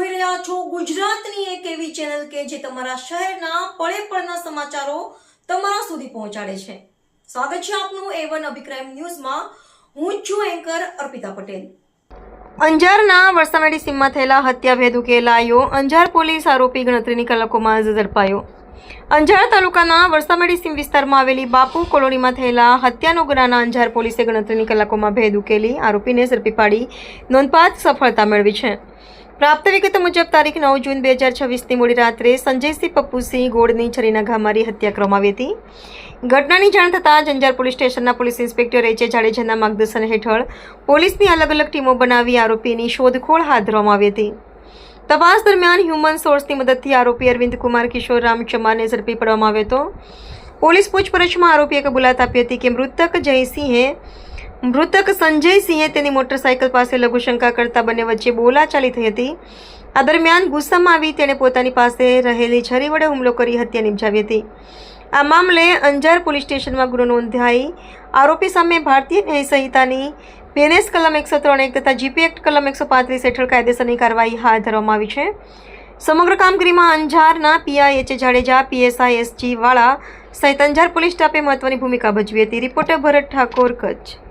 જોઈ રહ્યા છો ગુજરાતની એક એવી ચેનલ કે જે તમારા શહેરના પળે પળના સમાચારો તમારા સુધી પહોંચાડે છે। સ્વાગત છે આપનું A1 અભિક્રાઇમ ન્યૂઝમાં। હું છું એન્કર અર્પિતા પટેલ। અંજારના વરસામેડી સીમમાં થયેલા હત્યા ભેદ ઉકેલાયો। અંજાર પોલીસ આરોપી ગણતરીની કલાકોમાં ઝડપાયો। અંજાર તાલુકાના વરસામેડી સીમ વિસ્તારમાં આવેલી બાપુ કોલોનીમાં થયેલા હત્યાનો ગુનાના અંજાર પોલીસે ગણતરીની કલાકોમાં ભેદ ઉકેલી આરોપીને ઝડપી પાડી નોંધપાત્ર સફળતા મેળવી છે। પ્રાપ્ત વિગત મુજબ તારીખ 9 જૂન 2026ની મોડી રાત્રે સંજયસિંહ પપ્પુસિંહ ગોળની છરીના ઘા મારી હત્યા કરવામાં આવી હતી। ઘટનાની જાણ થતાં અંજાર પોલીસ સ્ટેશનના પોલીસ ઇન્સ્પેક્ટર એચ જાડેજાના માર્ગદર્શન હેઠળ પોલીસની અલગ અલગ ટીમો બનાવી આરોપીની શોધખોળ હાથ ધરવામાં આવી હતી। તપાસ દરમિયાન હ્યુમન સોર્સની મદદથી આરોપી અરવિંદ કુમાર કિશોર રામ ચમારને ઝડપી પાડવામાં આવ્યો હતો। પોલીસ પૂછપરછમાં આરોપીએ કબૂલાત આપી હતી કે મૃતક સંજયસિંહે તેની મોટરસાયકલ પાસે લઘુશંકા કરતા બંને વચ્ચે બોલાચાલી થઈ હતી। આ દરમિયાન ગુસ્સામાં આવી તેણે પોતાની પાસે રહેલી છરી વડે હુમલો કરી હત્યા નિપજાવી હતી। આ મામલે અંજાર પોલીસ સ્ટેશનમાં ગુનો નોંધાઈ આરોપી સામે ભારતીય ન્યાય સંહિતાની BNS કલમ 103 તથા GP એક્ટ કલમ 135 હેઠળ કાયદેસરની કાર્યવાહી હાથ ધરવામાં આવી છે। સમગ્ર કામગીરીમાં અંજારના PI H Jadeja, PSI SG વાળા સહિત અંજાર પોલીસ સ્ટાફે મહત્વની ભૂમિકા ભજવી હતી। રિપોર્ટર ભરત ઠાકોર, કચ્છ।